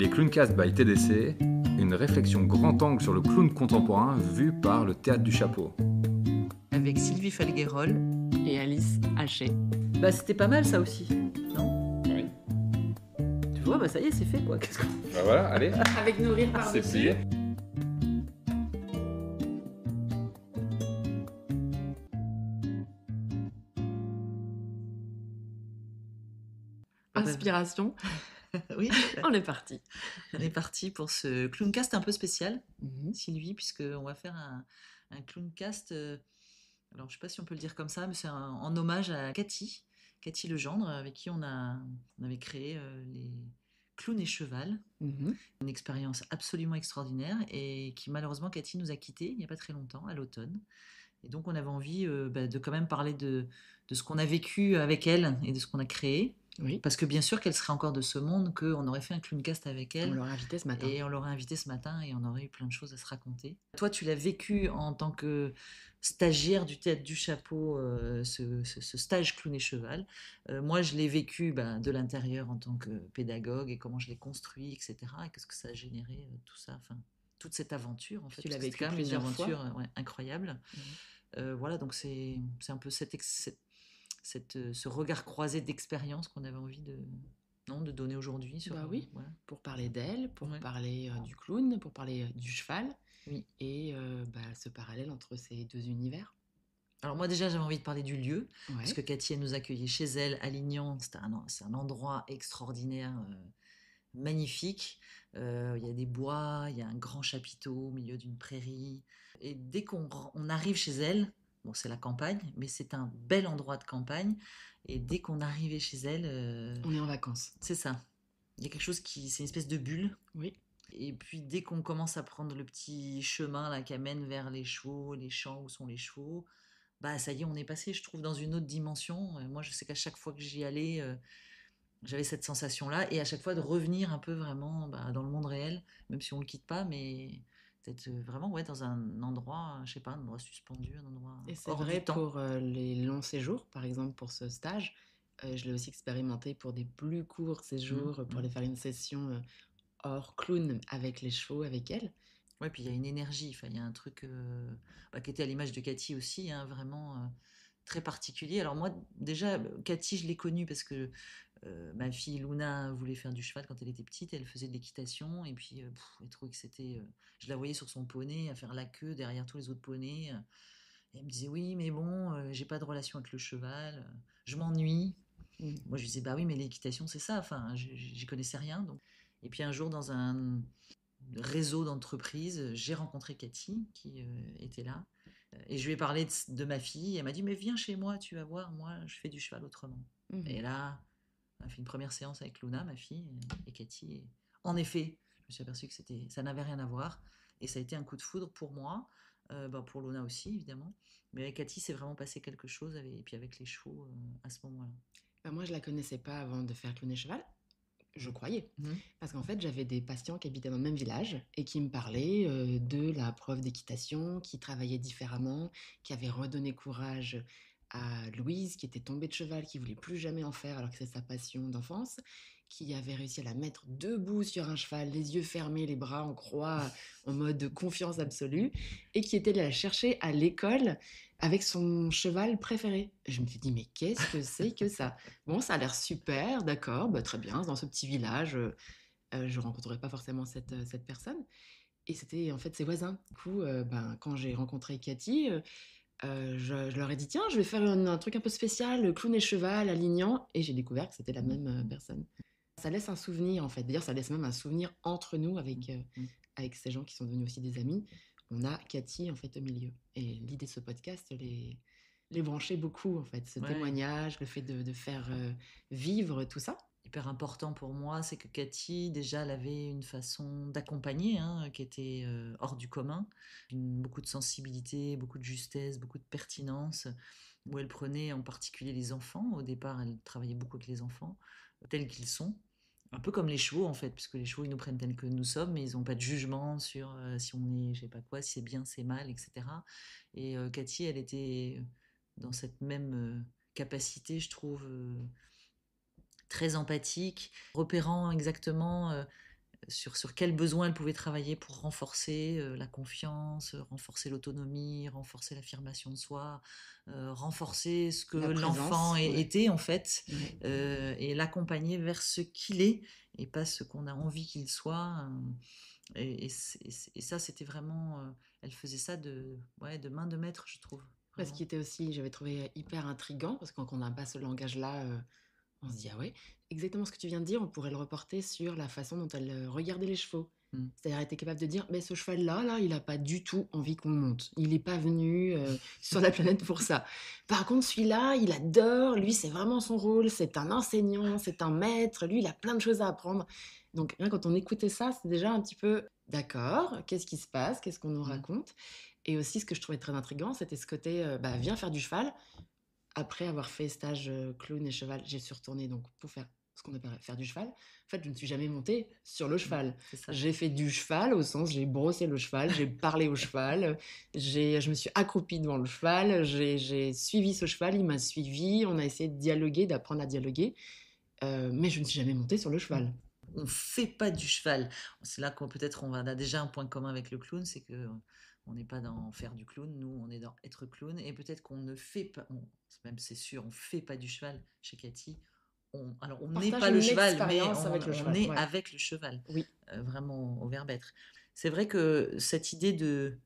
Les Clowncast by TDC, une réflexion grand angle sur le clown contemporain vu par le Théâtre du Chapeau. Avec Sylvie Falguerol et Alice Haché. Bah c'était pas mal ça aussi, non? Oui. Tu vois, bah ça y est, c'est fait quoi. Qu'est-ce qu'on... Bah voilà, allez, Avec nos rires c'est par-dessus. plié. Inspiration, Oui, on est parti. on est parti pour ce Clowncast un peu spécial, Sylvie, puisqu'on va faire un Clowncast, alors je sais pas si on peut le dire comme ça, mais c'est en hommage à Cathy Legendre, avec qui on avait créé les Clowns et Cheval. Une expérience absolument extraordinaire et qui malheureusement Cathy nous a quittés il n'y a pas très longtemps, à l'automne. Et donc on avait envie de quand même parler de ce qu'on a vécu avec elle et de ce qu'on a créé. Oui, Parce que bien sûr qu'elle serait encore de ce monde, qu'on aurait fait un Clowncast avec on elle. l'aura invité ce matin. Et on l'aurait invitée ce matin et on aurait eu plein de choses à se raconter. Toi, tu l'as vécu en tant que stagiaire du Théâtre du Chapeau, ce stage Clown et Cheval. Moi, je l'ai vécu de l'intérieur en tant que pédagogue et comment je l'ai construit, etc. Et qu'est-ce que ça a généré, tout ça, enfin, toute cette aventure. En fait, Tu l'as parce que vécu c'est quand même une plusieurs aventure incroyable. Mhm. Voilà, donc c'est un peu ce regard croisé d'expérience qu'on avait envie de donner aujourd'hui. Bah oui, voilà. pour parler d'elle, pour Ouais. parler du clown, pour parler du cheval, Oui. et ce parallèle entre ces deux univers. Alors moi déjà j'avais envie de parler du lieu, Ouais. parce que Cathy elle nous accueillait chez elle à Lignan, c'est un endroit extraordinaire, magnifique. Il y a des bois, il y a un grand chapiteau au milieu d'une prairie. Et dès on arrive chez elle, bon c'est la campagne, mais c'est un bel endroit de campagne. Et dès qu'on arrivait chez elle, On est en vacances. c'est ça. Il y a quelque chose c'est une espèce de bulle. Oui. Et puis dès qu'on commence à prendre le petit chemin là qui amène vers les chevaux, les champs où sont les chevaux, bah ça y est, on est passé, je trouve, dans une autre dimension. Moi, je sais qu'à chaque fois que j'y allais, j'avais cette sensation-là, et à chaque fois de revenir un peu vraiment dans le monde réel, même si on le quitte pas, mais d'être vraiment dans un endroit, je sais pas, un endroit suspendu, un endroit Et c'est hors vrai du temps. pour les longs séjours, par exemple pour ce stage. Je l'ai aussi expérimenté pour des plus courts séjours, pour aller faire une session hors clown avec les chevaux, avec elle. Ouais, puis il y a une énergie, il y a un truc qui était à l'image de Cathy aussi, hein, vraiment très particulier. Alors moi, déjà, Cathy, je l'ai connue parce que ma fille Luna voulait faire du cheval quand elle était petite, elle faisait de l'équitation, et puis elle trouvait que c'était... je la voyais sur son poney, à faire la queue derrière tous les autres poneys. Et elle me disait, oui, mais bon, j'ai pas de relation avec le cheval, je m'ennuie. Moi, je lui disais, bah oui, mais l'équitation, c'est ça, enfin, j'y connaissais rien. Donc. Et puis un jour, dans un réseau d'entreprises, j'ai rencontré Cathy qui était là, et je lui ai parlé de ma fille. Elle m'a dit, mais viens chez moi, tu vas voir, moi je fais du cheval autrement. Et là on a fait une première séance avec Luna, ma fille, et Cathy, et en effet je me suis aperçue que ça n'avait rien à voir, et ça a été un coup de foudre pour moi, pour Luna aussi évidemment, mais avec Cathy c'est vraiment passé quelque chose, et puis avec les chevaux à ce moment-là. Bah, moi, je la connaissais pas avant de faire Clown et Cheval. Je croyais. Parce qu'en fait, j'avais des patients qui habitaient dans le même village et qui me parlaient de la prof d'équitation, qui travaillait différemment, qui avait redonné courage à Louise, qui était tombée de cheval, qui voulait plus jamais en faire alors que c'est sa passion d'enfance, qui avait réussi à la mettre debout sur un cheval, les yeux fermés, les bras en croix, en mode confiance absolue, et qui était allée la chercher à l'école avec son cheval préféré. Et je me suis dit, mais qu'est-ce que c'est que ça? Bon, ça a l'air super, d'accord, bah, très bien. Dans ce petit village, je ne rencontrerai pas forcément cette personne. Et c'était en fait ses voisins. Du coup, quand j'ai rencontré Cathy, je leur ai dit, tiens, je vais faire un truc un peu spécial, le clown et cheval, alignant. Et j'ai découvert que c'était la même personne. Ça laisse un souvenir, en fait. D'ailleurs, ça laisse même un souvenir entre nous avec ces gens qui sont devenus aussi des amis. On a Cathy, en fait, au milieu. Et l'idée de ce podcast, les branchait beaucoup, en fait. Ce témoignage, le fait de faire vivre tout ça. Hyper important pour moi, c'est que Cathy, déjà, elle avait une façon d'accompagner qui était hors du commun. Beaucoup de sensibilité, beaucoup de justesse, beaucoup de pertinence, où elle prenait en particulier les enfants. Au départ, elle travaillait beaucoup avec les enfants, tels qu'ils sont. Un peu comme les chevaux, en fait, puisque les chevaux, ils nous prennent tels que nous sommes, mais ils n'ont pas de jugement sur si on est, je sais pas quoi, si c'est bien, c'est mal, etc. Et Cathy, elle était dans cette même capacité, je trouve, très empathique, repérant exactement sur quels besoins elle pouvait travailler pour renforcer la confiance, renforcer l'autonomie, renforcer l'affirmation de soi, renforcer ce que La l'enfant présence, ouais. était en fait, Ouais. et l'accompagner vers ce qu'il est et pas ce qu'on a envie qu'il soit. Et ça, c'était vraiment... elle faisait ça de main de maître, je trouve. Ce qui Vraiment. était aussi, j'avais trouvé hyper intriguant, parce que quand on n'a pas ce langage-là, on se dit, ah ouais, exactement ce que tu viens de dire, on pourrait le reporter sur la façon dont elle regardait les chevaux. Mm. C'est-à-dire, elle était capable de dire, mais ce cheval-là, il n'a pas du tout envie qu'on le monte. Il n'est pas venu sur la planète pour ça. Par contre, celui-là, il adore, lui, c'est vraiment son rôle, c'est un enseignant, c'est un maître, lui, il a plein de choses à apprendre. Donc, rien, quand on écoutait ça, c'est déjà un petit peu, d'accord, qu'est-ce qui se passe, qu'est-ce qu'on nous raconte. Et aussi, ce que je trouvais très intriguant, c'était ce côté, viens faire du cheval. Après avoir fait stage clown et cheval, j'ai suis retournée donc pour faire ce qu'on appelle faire du cheval. En fait, je ne suis jamais montée sur le cheval. C'est ça. J'ai fait du cheval au sens, j'ai brossé le cheval, j'ai parlé au cheval, je me suis accroupie devant le cheval, j'ai suivi ce cheval, il m'a suivi, on a essayé de dialoguer, d'apprendre à dialoguer, mais je ne suis jamais montée sur le cheval. On fait pas du cheval. C'est là qu'on peut-être on a déjà un point commun avec le clown, c'est que on n'est pas dans faire du clown, nous on est dans être clown, et peut-être qu'on ne fait pas, même c'est sûr, on fait pas du cheval chez Cathy. Alors on n'est Partage pas le une cheval, mais expérience avec le on cheval, est ouais. avec le cheval, Oui. vraiment au verbe être. C'est vrai que cette idée de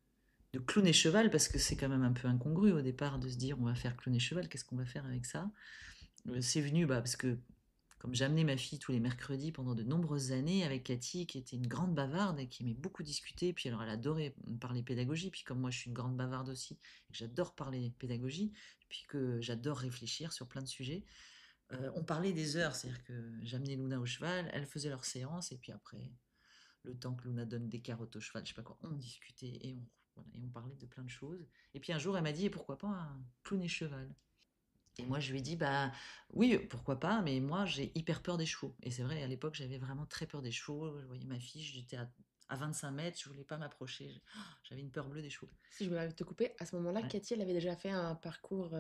clown et cheval, parce que c'est quand même un peu incongru au départ de se dire on va faire clown et cheval, qu'est-ce qu'on va faire avec ça? C'est venu parce que comme j'amenais ma fille tous les mercredis pendant de nombreuses années avec Cathy, qui était une grande bavarde et qui aimait beaucoup discuter, puis alors elle adorait parler pédagogie, puis comme moi je suis une grande bavarde aussi, et que j'adore parler pédagogie, puis que j'adore réfléchir sur plein de sujets, on parlait des heures, c'est-à-dire que j'amenais Luna au cheval, elle faisait leur séance, et puis après, le temps que Luna donne des carottes au cheval, je sais pas quoi, on discutait et on parlait de plein de choses. Et puis un jour, elle m'a dit, et pourquoi pas un clown et cheval? Et moi, je lui ai dit, bah oui, pourquoi pas, mais moi, j'ai hyper peur des chevaux. Et c'est vrai, à l'époque, j'avais vraiment très peur des chevaux. Je voyais ma fille, j'étais à 25 mètres, je voulais pas m'approcher. J'avais une peur bleue des chevaux. Si je me te couper, à ce moment-là, Ouais. Cathy, elle avait déjà fait un parcours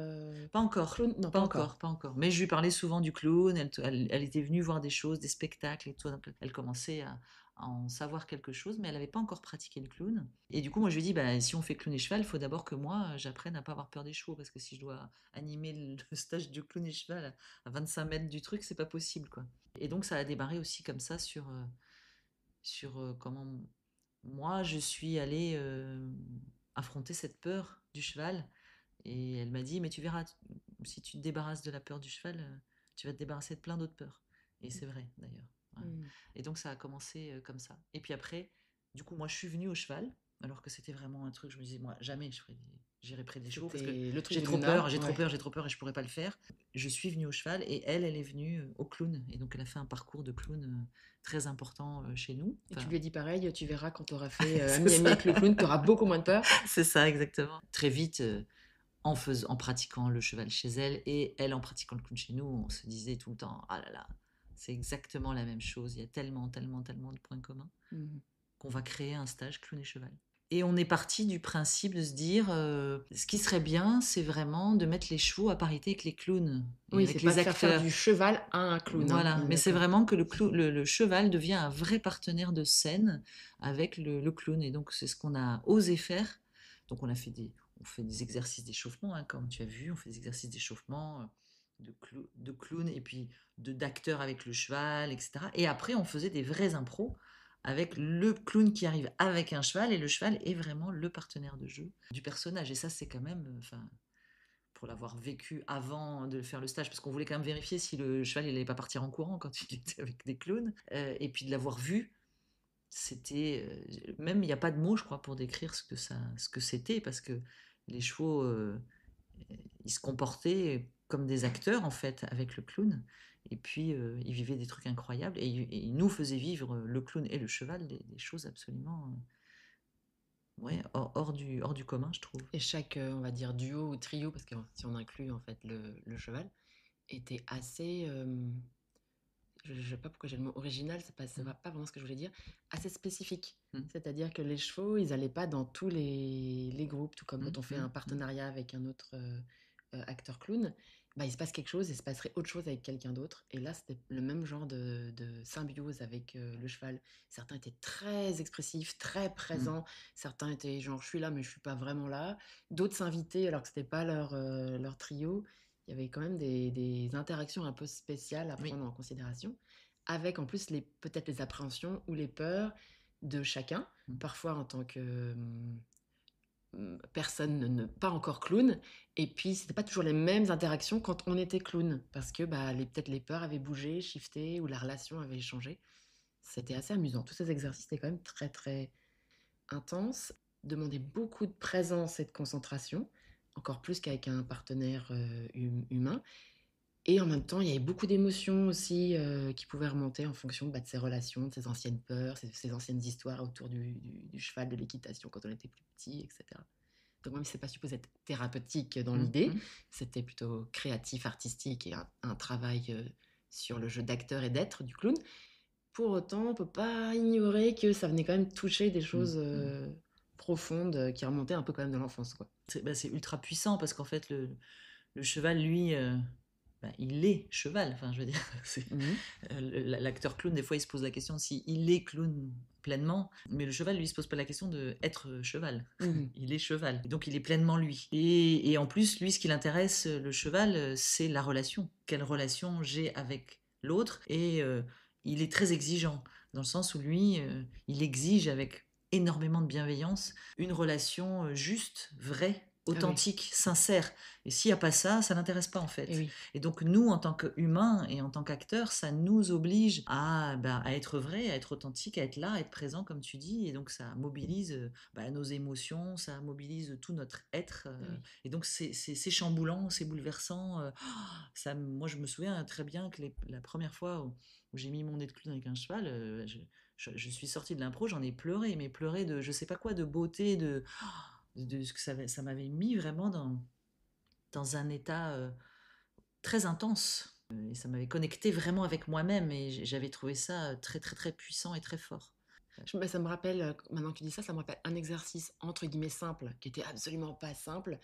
Pas encore. clown? Non, Pas pas encore. encore, pas encore. Mais je lui parlais souvent du clown, elle était venue voir des choses, des spectacles et tout. Donc elle commençait à en savoir quelque chose, mais elle n'avait pas encore pratiqué le clown. Et du coup, moi, je lui ai dit, bah, si on fait clown et cheval, il faut d'abord que moi, j'apprenne à pas avoir peur des chevaux, parce que si je dois animer le stage du clown et cheval à 25 mètres du truc, c'est pas possible, quoi. Et donc, ça a démarré aussi comme ça sur comment moi, je suis allée affronter cette peur du cheval. Et elle m'a dit, mais tu verras, si tu te débarrasses de la peur du cheval, tu vas te débarrasser de plein d'autres peurs. Et c'est vrai, d'ailleurs. Ouais. Et donc ça a commencé comme ça. Et puis après, du coup, moi, je suis venue au cheval, alors que c'était vraiment un truc, je me disais, moi, jamais j'irai près des chevaux, parce que C'était le truc j'ai de trop Luna, peur, j'ai ouais. trop peur et je pourrais pas le faire. Je suis venue au cheval et elle est venue au clown. Et donc elle a fait un parcours de clown très important chez nous. Et Enfin, tu lui as dit pareil, tu verras quand tu auras fait c'est ami-ami ça. avec le clown, tu auras beaucoup moins de peur. C'est ça, exactement. Très vite, en pratiquant le cheval chez elle et elle en pratiquant le clown chez nous, on se disait tout le temps, ah là là, c'est exactement la même chose, il y a tellement, tellement, tellement de points communs qu'on va créer un stage clown et cheval. Et on est parti du principe de se dire, ce qui serait bien, c'est vraiment de mettre les chevaux à parité avec les clowns, et Oui, avec c'est pas les de faire acteurs. du cheval à un clown. Voilà, Hein. mais c'est D'accord. vraiment que le cheval devient un vrai partenaire de scène avec le clown. Et donc, c'est ce qu'on a osé faire. Donc, on fait des exercices d'échauffement, hein, comme tu as vu. On fait des exercices d'échauffement de clown et puis d'acteur avec le cheval, etc. Et après, on faisait des vrais impros avec le clown qui arrive avec un cheval et le cheval est vraiment le partenaire de jeu du personnage. Et ça, c'est quand même, enfin, pour l'avoir vécu avant de faire le stage, parce qu'on voulait quand même vérifier si le cheval il n'allait pas partir en courant quand il était avec des clowns, et puis de l'avoir vu, c'était même il n'y a pas de mots, je crois, pour décrire ce que c'était, parce que les chevaux, ils se comportaient comme des acteurs en fait avec le clown, et puis ils vivaient des trucs incroyables, et ils nous faisaient vivre le clown et le cheval des choses absolument ouais, hors du commun, je trouve. Et chaque, on va dire, duo ou trio, parce que si on inclut en fait le cheval, était assez, je ne sais pas pourquoi j'ai le mot original, c'est pas vraiment ce que je voulais dire, assez spécifique. C'est-à-dire que les chevaux, ils n'allaient pas dans tous les groupes, tout comme quand on fait un partenariat avec un autre acteur clown. bah, il se passe quelque chose, il se passerait autre chose avec quelqu'un d'autre. Et là, c'était le même genre de symbiose avec le cheval. Certains étaient très expressifs, très Mm. présents. Certains étaient genre, je suis là, mais je suis pas vraiment là. D'autres s'invitaient alors que c'était pas leur trio. Il y avait quand même des interactions un peu spéciales à Oui. prendre en considération, avec en plus peut-être les appréhensions ou les peurs de chacun, Mm. parfois en tant que personne pas encore clown, et puis c'était pas toujours les mêmes interactions quand on était clown, parce que bah, peut-être les peurs avaient bougé, shifté, ou la relation avait changé. C'était assez amusant. Tous ces exercices étaient quand même très très intenses, demandaient beaucoup de présence et de concentration, encore plus qu'avec un partenaire humain. Et en même temps, il y avait beaucoup d'émotions aussi qui pouvaient remonter en fonction de ses relations, de ses anciennes peurs, ses anciennes histoires autour du cheval, de l'équitation quand on était plus petit, etc. Donc même si c'est pas supposé être thérapeutique dans Mm. l'idée, Mm. c'était plutôt créatif, artistique et un travail sur le jeu d'acteur et d'être du clown. Pour autant, on peut pas ignorer que ça venait quand même toucher des Mm. choses profondes qui remontaient un peu quand même de l'enfance, quoi. C'est ultra puissant parce qu'en fait, le cheval, lui, il est cheval. Enfin, je veux dire, Mhm. l'acteur clown, des fois, il se pose la question si il est clown pleinement, mais le cheval, lui, il se pose pas la question de être cheval. Mhm. Il est cheval, donc il est pleinement lui. Et en plus, lui, ce qui l'intéresse, le cheval, c'est la relation. Quelle relation j'ai avec l'autre. Et il est très exigeant, dans le sens où lui, il exige avec énormément de bienveillance une relation juste, vraie, Ah oui, authentique, sincère. Et s'il n'y a pas ça, ça l'intéresse pas en et fait. oui. Et donc nous, en tant qu'humains et en tant qu'acteurs, ça nous oblige à être vrai, à être authentique, à être là, à être présent, comme tu dis. Et donc ça mobilise nos émotions, ça mobilise tout notre être. Ah oui. Et donc c'est chamboulant, c'est bouleversant. Ça, moi, je me souviens très bien que la première fois où j'ai mis mon nez de clown avec un cheval, je suis sortie de l'impro, j'en ai pleuré, mais pleuré de je sais pas quoi, de beauté, de ce que ça m'avait mis vraiment dans un état très intense. Et ça m'avait connecté vraiment avec moi-même et j'avais trouvé ça très très très puissant et très fort. Ça me rappelle, maintenant que tu dis ça me rappelle un exercice entre guillemets simple, qui était absolument pas simple,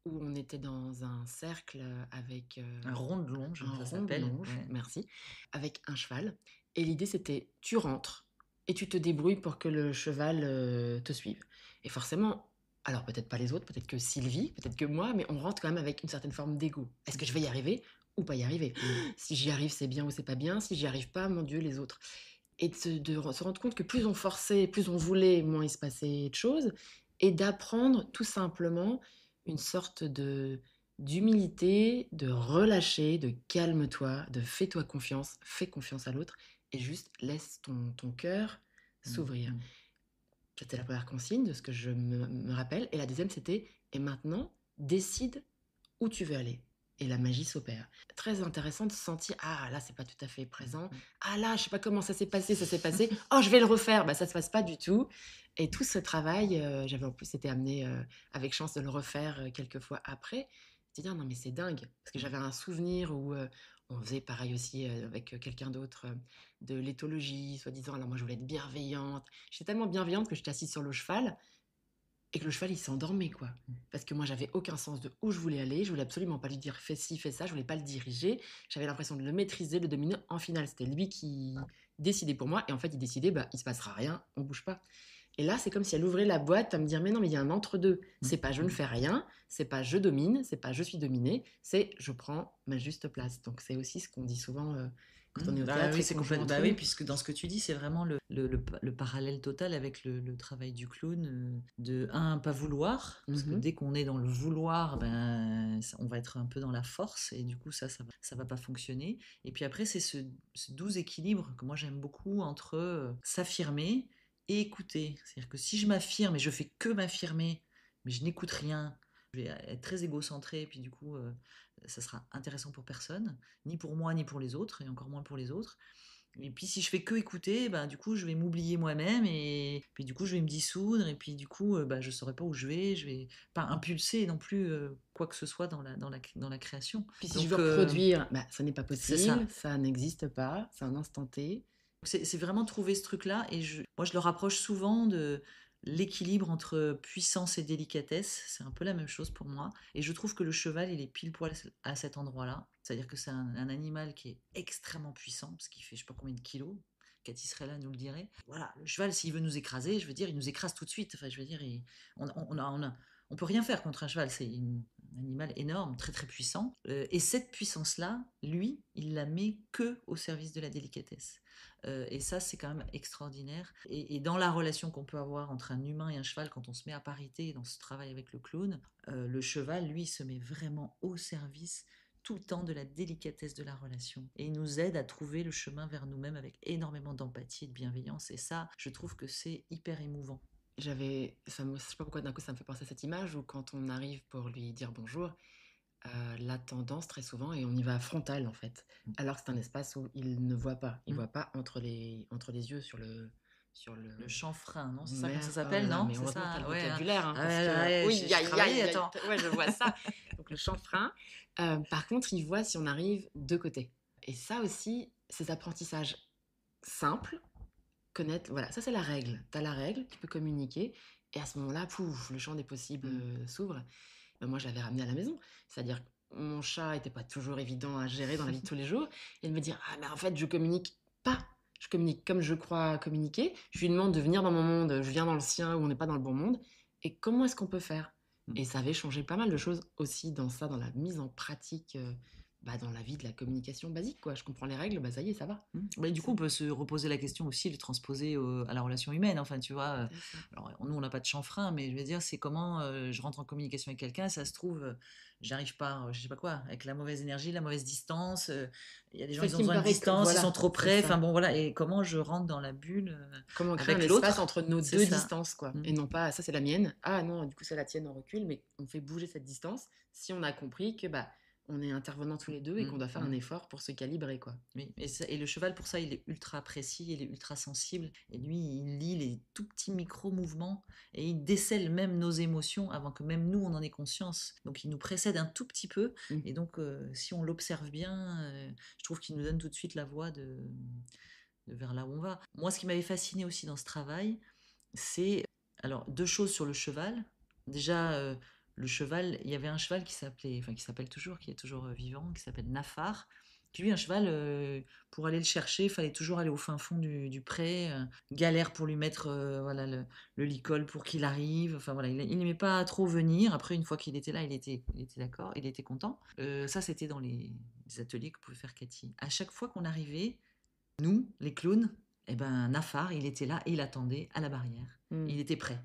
où on était dans un cercle avec Un rond de longe, un ça rond de s'appelle. longe, Ouais. merci, avec un cheval. Et l'idée, c'était tu rentres et tu te débrouilles pour que le cheval te suive. Et forcément, alors peut-être pas les autres, peut-être que Sylvie, peut-être que moi, mais on rentre quand même avec une certaine forme d'ego. Est-ce que je vais y arriver ou pas y arriver? Si j'y arrive, c'est bien ou c'est pas bien. Si j'y arrive pas, mon Dieu, les autres. Et se rendre compte que plus on forçait, plus on voulait, moins il se passait de choses. Et d'apprendre tout simplement une sorte d'humilité, de relâcher, de calme-toi, de fais-toi confiance, fais confiance à l'autre et juste laisse ton cœur s'ouvrir. C'était la première consigne de ce que je me rappelle. Et la deuxième, c'était et maintenant, décide où tu veux aller. Et la magie s'opère. Très intéressant de sentir ah là, c'est pas tout à fait présent. Ah là, je sais pas comment ça s'est passé, ça s'est passé. Oh, je vais le refaire. Bah, ça se passe pas du tout. Et tout ce travail, j'avais en plus été amenée avec chance de le refaire quelques fois après. De dire non, mais c'est dingue. Parce que j'avais un souvenir où on faisait pareil aussi avec quelqu'un d'autre de l'éthologie, soi-disant. Alors moi, je voulais être bienveillante. J'étais tellement bienveillante que j'étais assise sur le cheval et que le cheval, il s'endormait, quoi. Parce que moi, j'avais aucun sens de où je voulais aller. Je voulais absolument pas lui dire fais ci, fais ça. Je voulais pas le diriger. J'avais l'impression de le maîtriser, de le dominer. En finale, c'était lui qui décidait pour moi. Et en fait, il décidait, bah, il se passera rien, on bouge pas. Et là, c'est comme si elle ouvrait la boîte à me dire mais non, mais il y a un entre-deux. C'est pas je ne fais rien, c'est pas je domine, c'est pas je suis dominé, c'est je prends ma juste place. Donc c'est aussi ce qu'on dit souvent quand on est au théâtre Oui, et c'est qu'on joue complètement. entre Bah oui, nous. puisque dans ce que tu dis, c'est vraiment le parallèle total avec le travail du clown. De un, pas vouloir, parce que Mhm. dès qu'on est dans le vouloir, on va être un peu dans la force, et du coup, ça va pas fonctionner. Et puis après, c'est ce doux équilibre que moi j'aime beaucoup entre s'affirmer et écouter. C'est-à-dire que si je m'affirme et je fais que m'affirmer, mais je n'écoute rien, je vais être très égocentré, et puis du coup, ça sera intéressant pour personne, ni pour moi, ni pour les autres, et encore moins pour les autres. Et puis si je fais que écouter, du coup, je vais m'oublier moi-même, et puis du coup, je vais me dissoudre, et puis du coup, je saurai pas où je vais pas impulser non plus quoi que ce soit dans la création. Puis si je Donc, veux reproduire, bah, ça n'est pas c'est possible, ça. ça n'existe pas, c'est un instant T. C'est vraiment trouver ce truc-là, et moi, je le rapproche souvent l'équilibre entre puissance et délicatesse, c'est un peu la même chose pour moi. Et je trouve que le cheval, il est pile poil à cet endroit-là. C'est-à-dire que c'est un animal qui est extrêmement puissant, parce qu'il fait je sais pas combien de kilos. Cathy serait là, nous le dirait. Voilà, le cheval, s'il veut nous écraser, je veux dire, il nous écrase tout de suite. Enfin, je veux dire, on peut rien faire contre un cheval. C'est un animal énorme, très très puissant. Et cette puissance-là, lui, il la met que au service de la délicatesse. Et ça, c'est quand même extraordinaire. Et dans la relation qu'on peut avoir entre un humain et un cheval, quand on se met à parité dans ce travail avec le clown, le cheval, lui, se met vraiment au service tout le temps de la délicatesse de la relation. Et il nous aide à trouver le chemin vers nous-mêmes avec énormément d'empathie et de bienveillance. Et ça, je trouve que c'est hyper émouvant. Je sais pas pourquoi d'un coup ça me fait penser à cette image où quand on arrive pour lui dire bonjour, la tendance très souvent, et on y va frontal en fait, alors que c'est un espace où il ne voit pas. Il voit pas entre les yeux sur le Le chanfrein, non? C'est ça comme ça oh là s'appelle, là, non? mais C'est heureusement que tu ça? as le Ouais, hein. vocabulaire, hein, Ah parce ouais, que ouais, oui, j'ai travaillé, attends. ouais, je vois ça. Donc le chanfrein. Par contre, il voit si on arrive de côté. Et ça aussi, ces apprentissages simples, connaître, voilà, ça c'est la règle. Tu as la règle, tu peux communiquer, et à ce moment-là, pouf, le champ des possibles s'ouvre. Ben, moi, je l'avais ramené à la maison. C'est-à-dire que mon chat n'était pas toujours évident à gérer dans la vie de tous les jours. Et de me dire, ah, mais en fait, je communique pas. Je communique comme je crois communiquer. Je lui demande de venir dans mon monde, je viens dans le sien où on n'est pas dans le bon monde. Et comment est-ce qu'on peut faire? Et ça avait changé pas mal de choses aussi dans ça, dans la mise en pratique, dans la vie de la communication basique, quoi. Je comprends les règles, bah ça y est, ça va. Mais du coup, on peut se reposer la question aussi, le transposer à la relation humaine. Enfin, tu vois, alors, nous, on n'a pas de chanfrein, mais je veux dire, c'est comment je rentre en communication avec quelqu'un, ça se trouve, j'arrive pas, je sais pas quoi, avec la mauvaise énergie, la mauvaise distance. Il y a des gens, ils ont besoin de distance, ils sont trop près. Enfin bon, voilà. Et comment je rentre dans la bulle comment créer avec un l'autre espace entre nos deux ça. distances, quoi. Et non pas, ça c'est la mienne. Ah non, du coup c'est la tienne, on recule, mais on fait bouger cette distance si on a compris que on est intervenants tous les deux et qu'on doit faire un effort pour se calibrer, quoi. Oui, et le cheval, pour ça, il est ultra précis, il est ultra sensible. Et lui, il lit les tout petits micro-mouvements et il décèle même nos émotions avant que même nous, on en ait conscience. Donc, il nous précède un tout petit peu. Et donc, si on l'observe bien, je trouve qu'il nous donne tout de suite la voie de vers là où on va. Moi, ce qui m'avait fasciné aussi dans ce travail, c'est alors deux choses sur le cheval. Déjà, le cheval, il y avait un cheval qui s'appelait, enfin qui s'appelle toujours, qui est toujours vivant, qui s'appelle Nafar. Qui lui, un cheval, pour aller le chercher, il fallait toujours aller au fin fond du pré, galère pour lui mettre voilà, le licol pour qu'il arrive. Enfin voilà, il n'aimait pas trop venir. Après, une fois qu'il était là, il était d'accord, il était content. Ça, c'était dans les ateliers que pouvait faire Cathy. À chaque fois qu'on arrivait, nous, les clowns, eh ben, Nafar, il était là et il attendait à la barrière. Il était prêt.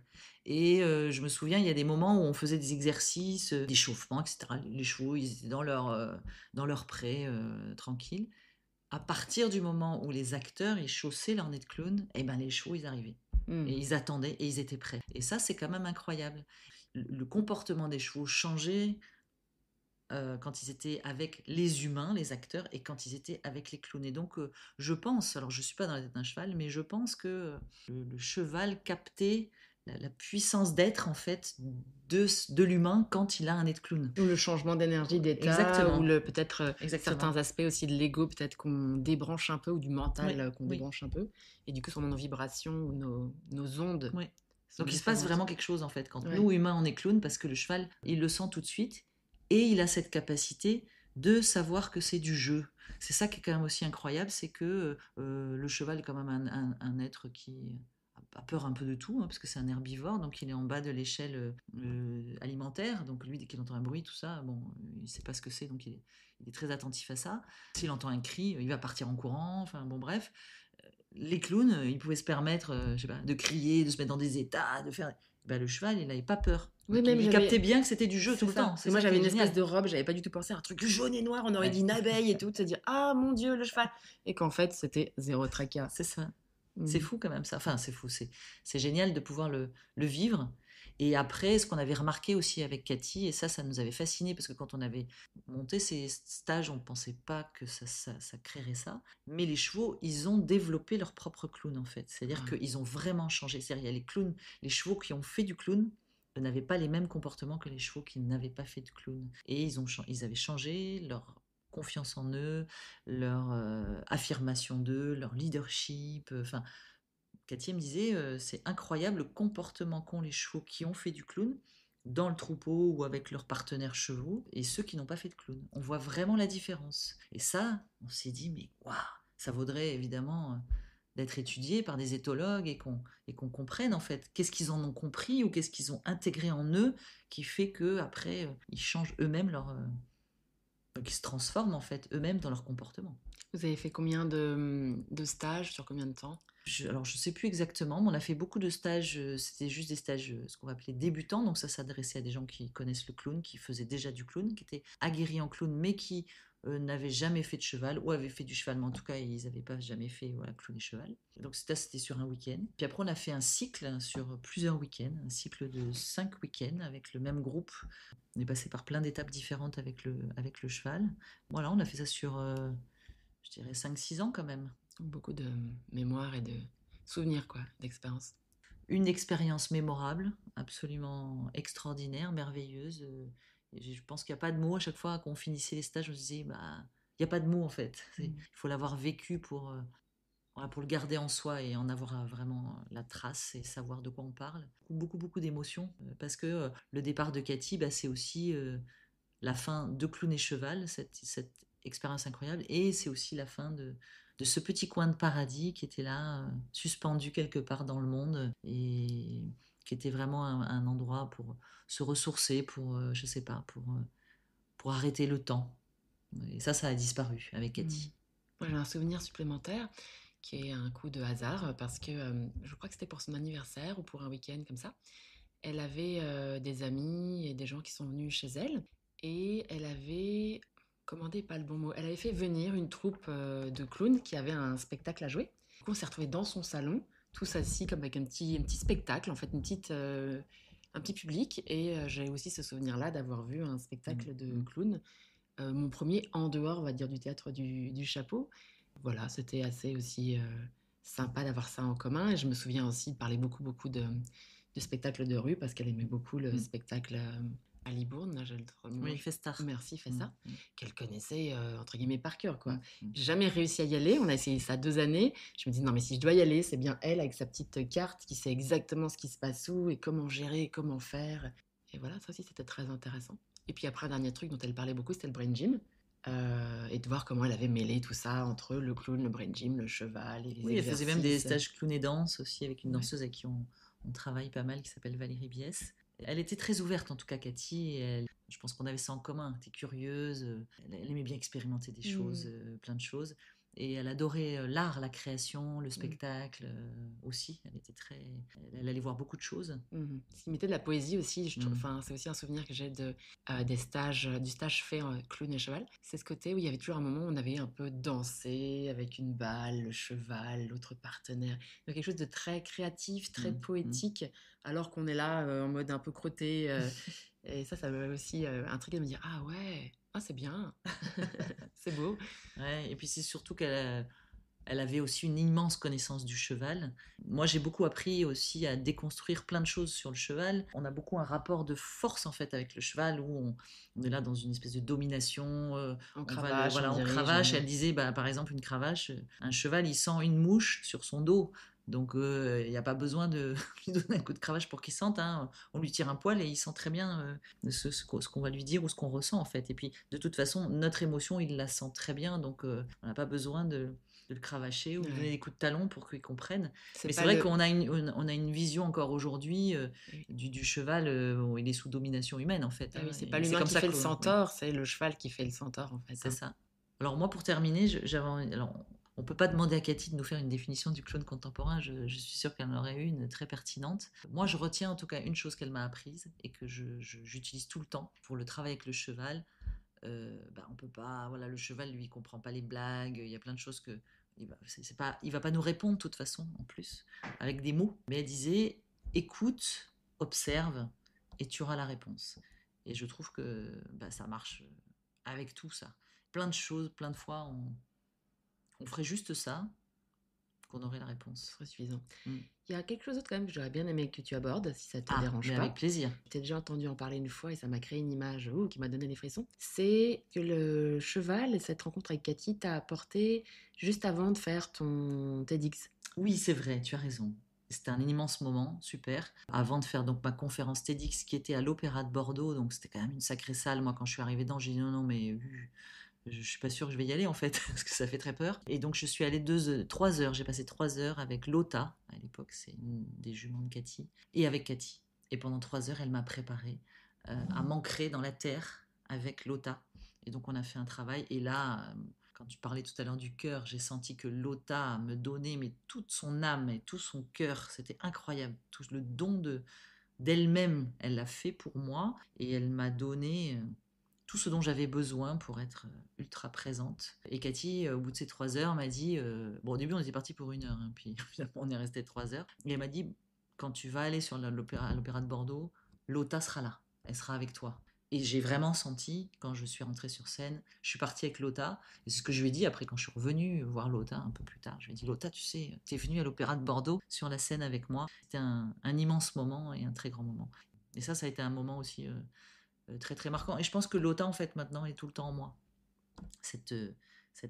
Et je me souviens, il y a des moments où on faisait des exercices, d'échauffement, etc. Les chevaux, ils étaient dans leur pré, tranquille. À partir du moment où les acteurs, ils chaussaient leur nez de clown, eh ben, les chevaux, ils arrivaient. Et ils attendaient et ils étaient prêts. Et ça, c'est quand même incroyable. Le comportement des chevaux changeait quand ils étaient avec les humains, les acteurs, et quand ils étaient avec les clowns. Et donc, je pense, alors je ne suis pas dans la tête d'un cheval, mais je pense que le cheval captait la puissance d'être, en fait, de l'humain quand il a un nez de clown. Ou le changement d'énergie, d'état, Exactement. ou peut-être certains aspects aussi de l'ego, peut-être qu'on débranche un peu, ou du mental qu'on débranche un peu. Et du coup, sur nos vibrations ou nos ondes. Oui. Donc, il se passe vraiment quelque chose, en fait, quand nous, humains, on est clown, parce que le cheval, il le sent tout de suite. Et il a cette capacité de savoir que c'est du jeu. C'est ça qui est quand même aussi incroyable, c'est que le cheval est quand même un être qui a peur un peu de tout, hein, parce que c'est un herbivore, donc il est en bas de l'échelle alimentaire. Donc lui, dès qu'il entend un bruit, tout ça, bon, il ne sait pas ce que c'est, donc il est très attentif à ça. S'il entend un cri, il va partir en courant. Enfin bon, bref. Les clowns, ils pouvaient se permettre, je sais pas, de crier, de se mettre dans des états, de faire. Le cheval, il n'avait pas peur. Oui, même il captait bien que c'était du jeu tout le temps. Moi, j'avais une espèce de robe, j'avais pas du tout pensé à un truc jaune et noir, on aurait dit une abeille et tout, de se dire ah mon Dieu, le cheval. Et qu'en fait, c'était zéro tracas. C'est ça. C'est fou quand même ça. Enfin, c'est fou. C'est génial de pouvoir le vivre. Et après, ce qu'on avait remarqué aussi avec Cathy, et ça nous avait fasciné parce que quand on avait monté ces stages, on ne pensait pas que ça créerait ça. Mais les chevaux, ils ont développé leur propre clown en fait. C'est-à-dire qu'ils ont vraiment changé. C'est-à-dire, il y a les clowns, les chevaux qui ont fait du clown n'avaient pas les mêmes comportements que les chevaux qui n'avaient pas fait de clown. Et ils avaient changé leur confiance en eux, leur affirmation d'eux, leur leadership, enfin Cathy me disait, c'est incroyable le comportement qu'ont les chevaux qui ont fait du clown dans le troupeau ou avec leurs partenaires chevaux et ceux qui n'ont pas fait de clown. On voit vraiment la différence. Et ça, on s'est dit, mais waouh, ça vaudrait évidemment d'être étudié par des éthologues et qu'on comprenne en fait qu'est-ce qu'ils en ont compris ou qu'est-ce qu'ils ont intégré en eux qui fait que après ils changent eux-mêmes qu'ils se transforment en fait eux-mêmes dans leur comportement. Vous avez fait combien de stages sur combien de temps? Alors, je ne sais plus exactement, mais on a fait beaucoup de stages. C'était juste des stages, ce qu'on va appeler débutants. Donc, ça s'adressait à des gens qui connaissent le clown, qui faisaient déjà du clown, qui étaient aguerris en clown, mais qui n'avaient jamais fait de cheval ou avaient fait du cheval, mais en tout cas, ils n'avaient pas jamais fait clown et cheval. Donc, c'était sur un week-end. Puis après, on a fait un cycle sur plusieurs week-ends, un cycle de 5 week-ends avec le même groupe. On est passé par plein d'étapes différentes avec le cheval. Voilà, on a fait ça sur, je dirais, 5-6 ans quand même. Beaucoup de mémoire et de souvenirs, quoi, d'expérience. Une expérience mémorable, absolument extraordinaire, merveilleuse. Et je pense qu'il n'y a pas de mots. À chaque fois qu'on finissait les stages, on se disait, bah, il n'y a pas de mots en fait. Il faut l'avoir vécu pour le garder en soi et en avoir vraiment la trace et savoir de quoi on parle. Beaucoup d'émotions. Parce que le départ de Cathy, bah, c'est aussi la fin de Clown et Cheval, cette expérience incroyable. Et c'est aussi la fin de ce petit coin de paradis qui était là, suspendu quelque part dans le monde et qui était vraiment un endroit pour se ressourcer, pour, je sais pas, pour arrêter le temps. Et ça a disparu avec Cathy. Moi, j'ai un souvenir supplémentaire qui est un coup de hasard parce que je crois que c'était pour son anniversaire ou pour un week-end comme ça. Elle avait des amis et des gens qui sont venus chez elle et elle avait commandé, pas le bon mot, elle avait fait venir une troupe de clowns qui avait un spectacle à jouer. Du coup, on s'est retrouvés dans son salon, tous assis comme avec un petit spectacle, en fait, un petit public. Et j'ai aussi ce souvenir-là d'avoir vu un spectacle de clown, mon premier en dehors, on va dire, du théâtre du chapeau. Voilà, c'était assez aussi sympa d'avoir ça en commun. Et je me souviens aussi de parler beaucoup de spectacles de rue parce qu'elle aimait beaucoup le spectacle à Libourne. Là, j'ai le nom. Oui, Festard. Merci, Festard. Qu'elle connaissait entre guillemets par cœur, quoi. J'ai jamais réussi à y aller. On a essayé ça 2 années. Je me dis non, mais si je dois y aller, c'est bien elle avec sa petite carte qui sait exactement ce qui se passe où et comment gérer, comment faire. Et voilà, ça aussi c'était très intéressant. Et puis après, un dernier truc dont elle parlait beaucoup, c'était le brain gym. Et de voir comment elle avait mêlé tout ça entre le clown, le brain gym, le cheval et les Oui, elle exercices. faisait même des stages clown et danse aussi avec une danseuse avec qui on travaille pas mal qui s'appelle Valérie Biès. Elle était très ouverte en tout cas, Cathy. Et je pense qu'on avait ça en commun. Elle était curieuse, elle aimait bien expérimenter des choses, plein de choses. Et elle adorait l'art, la création, le spectacle aussi. Elle allait voir beaucoup de choses. Ce qui mettait de la poésie aussi, c'est aussi un souvenir que j'ai du stage fait en clown et cheval. C'est ce côté où il y avait toujours un moment où on avait un peu dansé avec une balle, le cheval, l'autre partenaire. Il y a quelque chose de très créatif, très poétique, alors qu'on est là en mode un peu crotté. Et ça m'a aussi intrigué de me dire, ah ouais, c'est bien, c'est beau. Ouais, et puis c'est surtout qu'elle avait aussi une immense connaissance du cheval. Moi, j'ai beaucoup appris aussi à déconstruire plein de choses sur le cheval. On a beaucoup un rapport de force en fait avec le cheval où on est là dans une espèce de domination. On cravache, on cravache. Elle disait, par exemple, une cravache, un cheval, il sent une mouche sur son dos. Donc, il n'y a pas besoin de lui donner un coup de cravache pour qu'il sente. Hein. On lui tire un poil et il sent très bien ce qu'on va lui dire ou ce qu'on ressent en fait. Et puis, de toute façon, notre émotion, il la sent très bien. Donc, on n'a pas besoin de le cravacher ou de donner des coups de talon pour qu'il comprenne. Mais c'est vrai qu'on a une vision encore aujourd'hui du cheval, il est sous domination humaine en fait. Oui, c'est pas l'humain qui fait le centaure, c'est le cheval qui fait le centaure en fait. C'est ça. Alors moi, pour terminer, on ne peut pas demander à Cathy de nous faire une définition du clown contemporain, je suis sûre qu'elle en aurait une très pertinente. Moi, je retiens en tout cas une chose qu'elle m'a apprise et que j'utilise tout le temps pour le travail avec le cheval. On peut pas, le cheval, lui, il comprend pas les blagues, il y a plein de choses que... il va pas nous répondre de toute façon, en plus, avec des mots. Mais elle disait, écoute, observe, et tu auras la réponse. Et je trouve que ça marche avec tout ça. Plein de choses, plein de fois, on ferait juste ça, qu'on aurait la réponse. Ce serait suffisant. Il y a quelque chose d'autre quand même que j'aurais bien aimé que tu abordes, si ça te dérange pas. Avec plaisir. J'ai déjà entendu en parler une fois et ça m'a créé une image qui m'a donné des frissons. C'est que le cheval, cette rencontre avec Cathy, t'a apporté juste avant de faire ton TEDx. Oui, c'est vrai, tu as raison. C'était un immense moment, super. Avant de faire donc ma conférence TEDx qui était à l'Opéra de Bordeaux, donc c'était quand même une sacrée salle. Moi, quand je suis arrivée dedans, j'ai dit non, non, mais je suis pas sûre que je vais y aller en fait, parce que ça fait très peur. Et donc je suis allée 3 heures. J'ai passé 3 heures avec Lotta, à l'époque, c'est une des juments de Cathy, et avec Cathy. Et pendant 3 heures, elle m'a préparée à m'ancrer dans la terre avec Lotta. Et donc on a fait un travail. Et là, quand tu parlais tout à l'heure du cœur, j'ai senti que Lotta me donnait mais toute son âme et tout son cœur. C'était incroyable. Tout le don d'elle-même, elle l'a fait pour moi et elle m'a donné tout ce dont j'avais besoin pour être ultra présente. Et Cathy, au bout de ces 3 heures, m'a dit, bon, au début on était parti pour 1 heure, hein, puis finalement on est resté 3 heures. Et elle m'a dit, quand tu vas aller sur à l'Opéra de Bordeaux, Lotta sera là, elle sera avec toi. Et j'ai vraiment senti, quand je suis rentrée sur scène, je suis partie avec Lotta, et c'est ce que je lui ai dit après quand je suis revenue voir Lotta un peu plus tard. Je lui ai dit, Lotta, tu sais, tu es venue à l'Opéra de Bordeaux sur la scène avec moi. C'était un immense moment et un très grand moment. Et ça a été un moment aussi très très marquant. Et je pense que Lotta, en fait, maintenant, est tout le temps en moi. Cet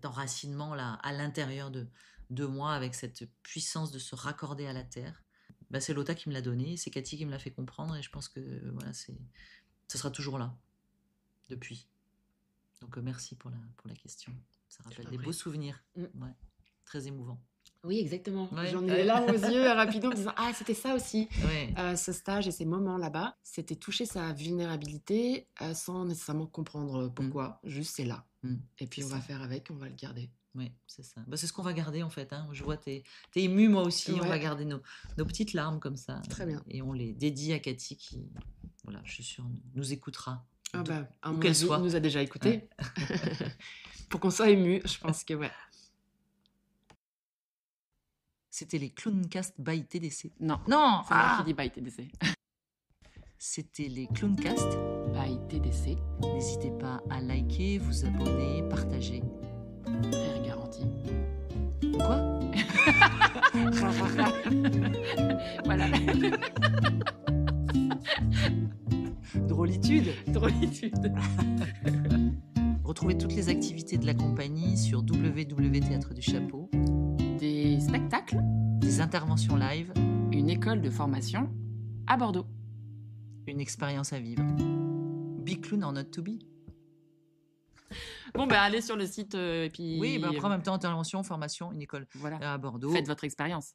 enracinement-là à l'intérieur de moi, avec cette puissance de se raccorder à la terre. Ben, c'est Lotta qui me l'a donné, c'est Cathy qui me l'a fait comprendre, et je pense que voilà, ça sera toujours là, depuis. Donc merci pour la question. Ça rappelle des beaux souvenirs. Ouais, très émouvant. Oui, exactement. Ouais. J'en ai les larmes aux yeux rapidement en me disant ah, c'était ça aussi. Ouais. Ce stage et ces moments là-bas, c'était toucher sa vulnérabilité sans nécessairement comprendre pourquoi. Juste c'est là. Et puis on va faire avec, on va le garder. Oui, c'est ça. Bah, c'est ce qu'on va garder en fait. Hein. Je vois, t'es émue, moi aussi. Ouais. On va garder nos petites larmes comme ça. Très bien. Et on les dédie à Cathy qui, voilà, je suis sûre, nous écoutera. Ah bah, à où mon qu'elle avis, soit. nous a déjà écoutés. Ouais. Pour qu'on soit ému, je pense que ouais. C'était les Clowncast by TDC. Non, non, c'est moi qui dis by TDC. C'était les Clowncast by TDC. N'hésitez pas à liker, vous abonner, partager. Rire garanti. Quoi? Voilà. Drôlitude. Drôlitude. Retrouvez toutes les activités de la compagnie sur www.théâtre du Chapeau. Des spectacles, des interventions live, une école de formation à Bordeaux. Une expérience à vivre. Be clown or not to be. Bon, ben allez sur le site et puis... Oui, après en même temps, intervention, formation, une école voilà. à Bordeaux. Faites votre expérience.